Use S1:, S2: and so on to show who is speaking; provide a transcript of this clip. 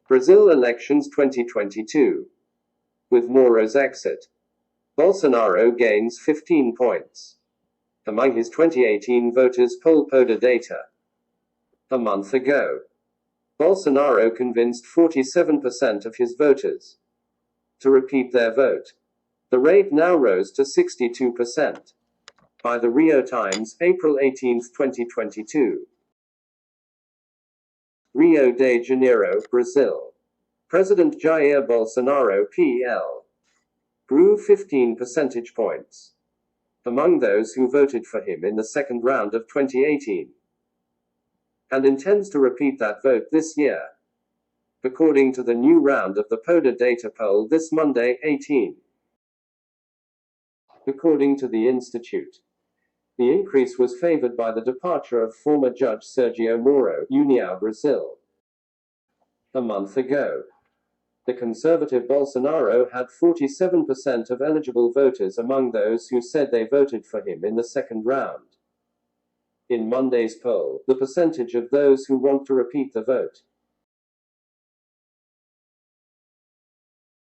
S1: Brazil elections 2022. With Moro's exit, Bolsonaro gains 15 points. Among his 2018 voters poll Poda data. A month ago, Bolsonaro convinced 47% of his voters to repeat their vote. The rate now rose to 62%. By the RioTimes, April 18, 2022. Rio de Janeiro, Brazil. President Jair Bolsonaro PL grew 15 percentage points among those who voted for him in the second round of 2018, and intends to repeat that vote this year, according to the new round of the Poda data poll this Monday, 18. According to the Institute, the increase was favored by the departure of former Judge Sergio Moro, União, Brazil. A month ago, the conservative Bolsonaro had 47% of eligible voters among those who said they voted for him in the second round. In Monday's poll, the percentage of those who want to repeat the vote